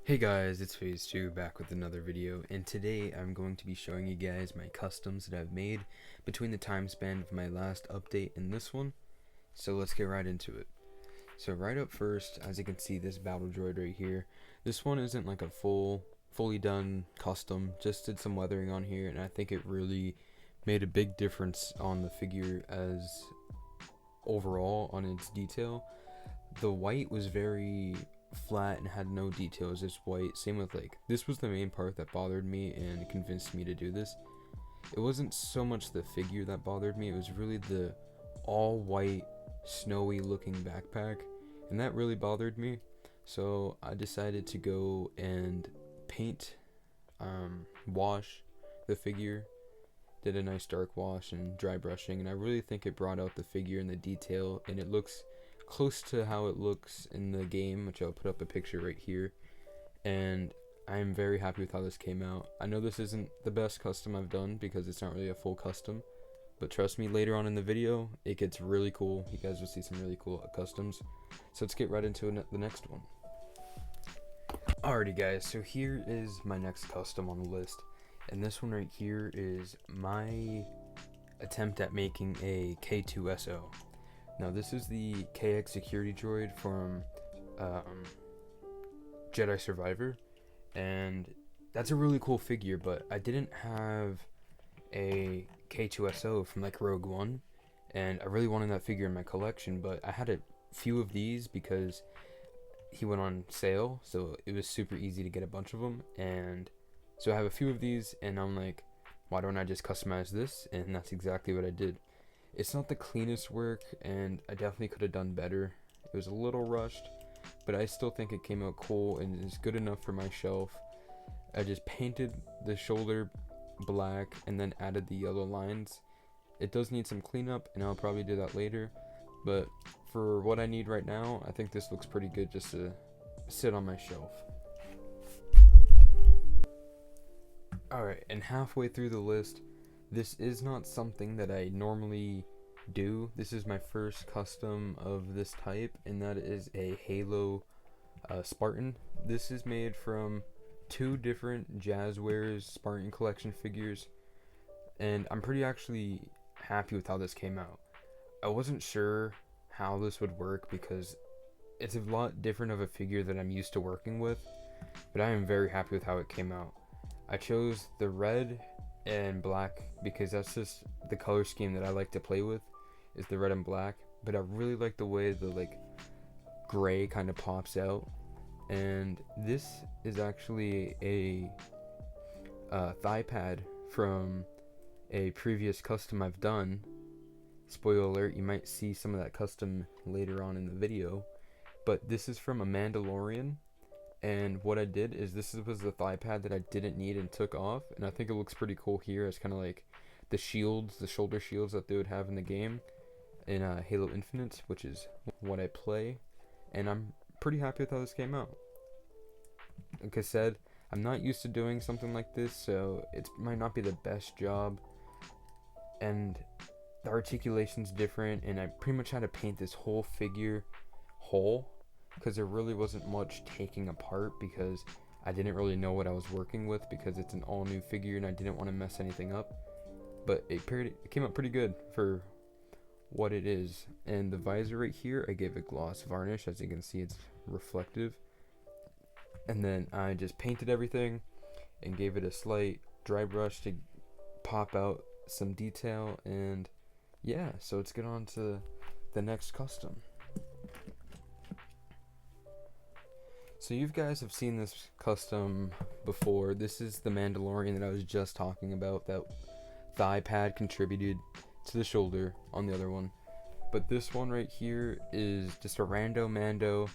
Hey guys, it's Phase 2 back with another video, and today I'm going to be showing you guys my customs that I've made between the time span of my last update and this one. So let's get right into it. So right up first, as you can see, this battle droid right here, this one isn't like a fully done custom, just did some weathering on here, and I think it really made a big difference on the figure as overall on its detail. The white was very flat and had no details, just white. Same with, like, this was the main part that bothered me and convinced me to do this. It wasn't so much the figure that bothered me, it was really the all white snowy looking backpack, and that really bothered me. So I decided to go and paint, wash the figure, did a nice dark wash and dry brushing, and I really think it brought out the figure and the detail, and it looks close to how it looks in the game, which I'll put up a picture right here. And I'm very happy with how this came out. I know this isn't the best custom I've done because it's not really a full custom, but trust me, later on in the video it gets really cool. You guys will see some really cool customs. So let's get right into the next one. Alrighty guys, so here is my next custom on the list, and this one right here is my attempt at making a K2SO. Now this is the KX security droid from Jedi Survivor, and that's a really cool figure, but I didn't have a K2SO from like Rogue One, and I really wanted that figure in my collection, but I had a few of these because he went on sale, so it was super easy to get a bunch of them, and so I have a few of these, and I'm like, why don't I just customize this? And that's exactly what I did. It's not the cleanest work, and I definitely could have done better. It was a little rushed, but I still think it came out cool and is good enough for my shelf. I just painted the shoulder black and then added the yellow lines. It does need some cleanup, and I'll probably do that later, but for what I need right now, I think this looks pretty good just to sit on my shelf. Alright, and halfway through the list, this is not something that I normally do. This is my first custom of this type, and that is a Halo Spartan. This is made from two different Jazzwares Spartan collection figures, and I'm pretty actually happy with how this came out. I wasn't sure how this would work because it's a lot different of a figure that I'm used to working with, but I am very happy with how it came out. I chose the red and black because that's just the color scheme that I like to play with, is the red and black, but I really like the way the like gray kind of pops out. And this is actually a thigh pad from a previous custom I've done. Spoiler alert, you might see some of that custom later on in the video, but this is from a Mandalorian. And what I did is this was the thigh pad that I didn't need and took off, and I think it looks pretty cool here. It's kind of like the shields, the shoulder shields that they would have in the game in Halo Infinite, which is what I play, and I'm pretty happy with how this came out. Like I said, I'm not used to doing something like this, so it might not be the best job, and the articulation's different, and I pretty much had to paint this whole figure whole because there really wasn't much taking apart because I didn't really know what I was working with because it's an all new figure and I didn't want to mess anything up. But it came out pretty good for what it is. And the visor right here, I gave it gloss varnish. As you can see, it's reflective. And then I just painted everything and gave it a slight dry brush to pop out some detail. And yeah, so let's get on to the next custom. So you guys have seen this custom before. This is the Mandalorian that I was just talking about. That thigh pad contributed to the shoulder on the other one. But this one right here is just a Rando Mando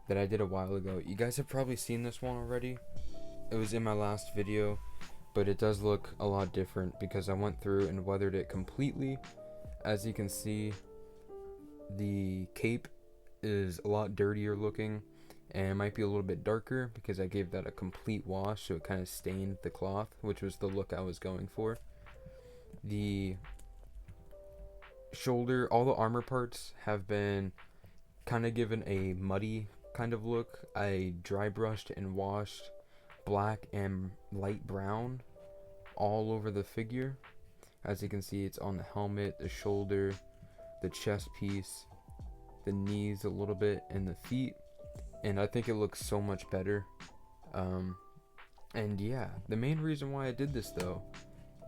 that I did a while ago. You guys have probably seen this one already. It was in my last video, but it does look a lot different because I went through and weathered it completely. As you can see, the cape is a lot dirtier looking, and it might be a little bit darker because I gave that a complete wash, so it kind of stained the cloth, which was the look I was going for. The shoulder, all the armor parts have been kind of given a muddy kind of look. I dry brushed and washed black and light brown all over the figure. As you can see, it's on the helmet, the shoulder, the chest piece, the knees a little bit, and the feet. And I think it looks so much better. And yeah, the main reason why I did this though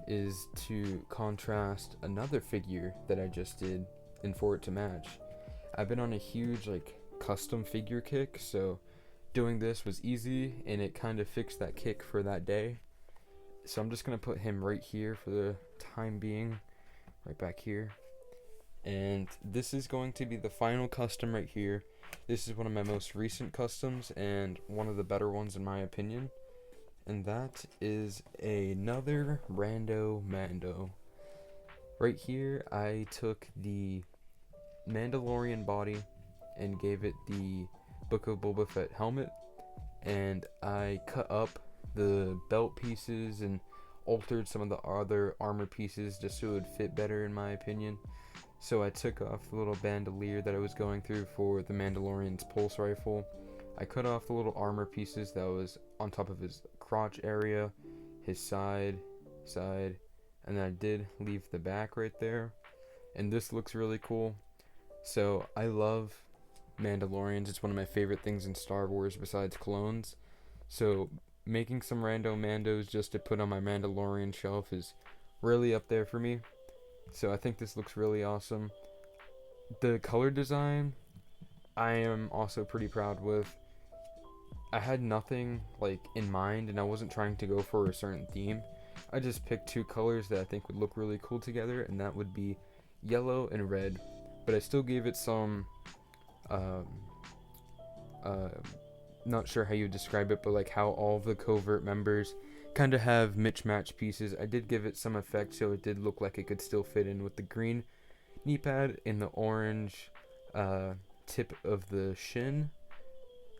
is to contrast another figure that I just did and for it to match. I've been on a huge custom figure kick, so doing this was easy and it kind of fixed that kick for that day. So I'm just gonna put him right here for the time being, right back here. And this is going to be the final custom right here. This is one of my most recent customs and one of the better ones in my opinion. And that is another Rando Mando. Right here, I took the Mandalorian body and gave it the Book of Boba Fett helmet. And I cut up the belt pieces and altered some of the other armor pieces just so it would fit better in my opinion. So I took off the little bandolier that I was going through for the Mandalorian's pulse rifle. I cut off the little armor pieces that was on top of his crotch area, his side, and then I did leave the back right there. And this looks really cool. So I love Mandalorians. It's one of my favorite things in Star Wars besides clones. So making some Rando Mandos just to put on my Mandalorian shelf is really up there for me. So I think this looks really awesome. The color design I am also pretty proud with. I had nothing in mind and I wasn't trying to go for a certain theme. I just picked two colors that I think would look really cool together, and that would be yellow and red. But I still gave it some not sure how you would describe it, but how all of the covert members kind of have mismatched pieces. I did give it some effect so it did look like it could still fit in with the green knee pad and the orange tip of the shin,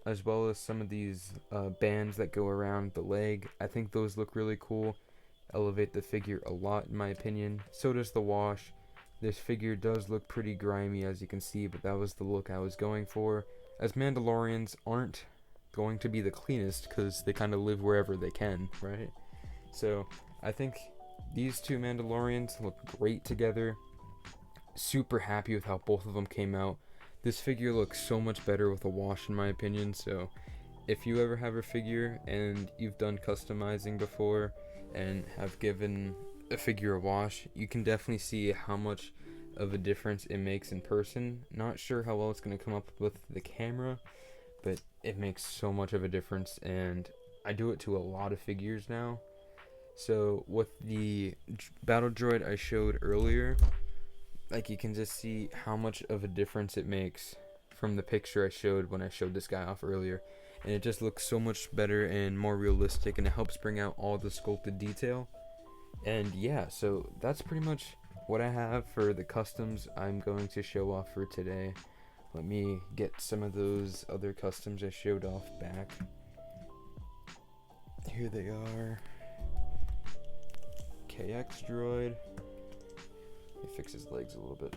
as well as some of these bands that go around the leg. I think those look really cool, elevate the figure a lot in my opinion. So does the wash. This figure does look pretty grimy as you can see, but that was the look I was going for, as Mandalorians aren't going to be the cleanest because they kind of live wherever they can, right? So I think these two Mandalorians look great together. Super happy with how both of them came out. This figure looks so much better with a wash in my opinion. So if you ever have a figure and you've done customizing before and have given a figure a wash, you can definitely see how much of a difference it makes in person. Not sure how well it's going to come up with the camera, but it makes so much of a difference, and I do it to a lot of figures now. So with the battle droid I showed earlier, you can just see how much of a difference it makes from the picture I showed when I showed this guy off earlier. And it just looks so much better and more realistic, and it helps bring out all the sculpted detail. And yeah, so that's pretty much what I have for the customs I'm going to show off for today. Let me get some of those other customs I showed off back. Here they are. KX droid. Let me fix his legs a little bit.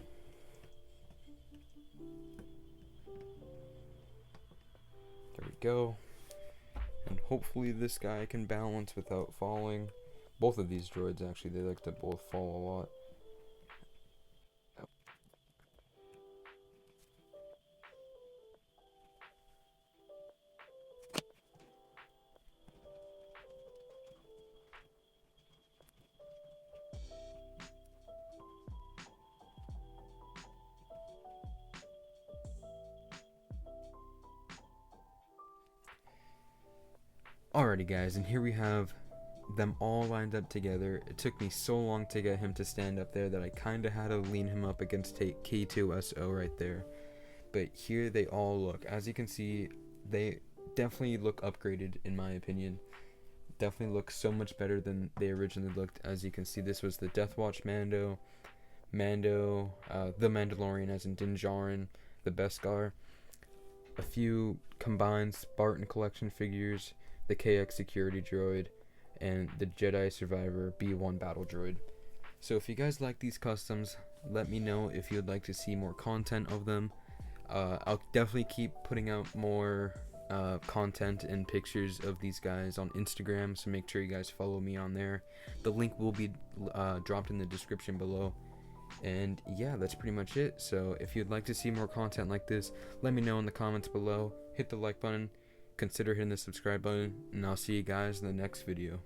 There we go. And hopefully this guy can balance without falling. Both of these droids actually, they like to both fall a lot. Alrighty guys, and here we have them all lined up together. It took me so long to get him to stand up there that I kind of had to lean him up against K2SO right there. But here they all look. As you can see, they definitely look upgraded in my opinion. Definitely look so much better than they originally looked. As you can see, this was the Death Watch Mando, the Mandalorian as in Din Djarin, the Beskar, a few combined Spartan collection figures, the KX security droid, and the Jedi Survivor B1 battle droid. So if you guys like these customs, let me know if you'd like to see more content of them. I'll definitely keep putting out more content and pictures of these guys on Instagram, so make sure you guys follow me on there. The link will be dropped in the description below. And yeah, that's pretty much it. So if you'd like to see more content like this, let me know in the comments below. Hit the like button, consider hitting the subscribe button, and I'll see you guys in the next video.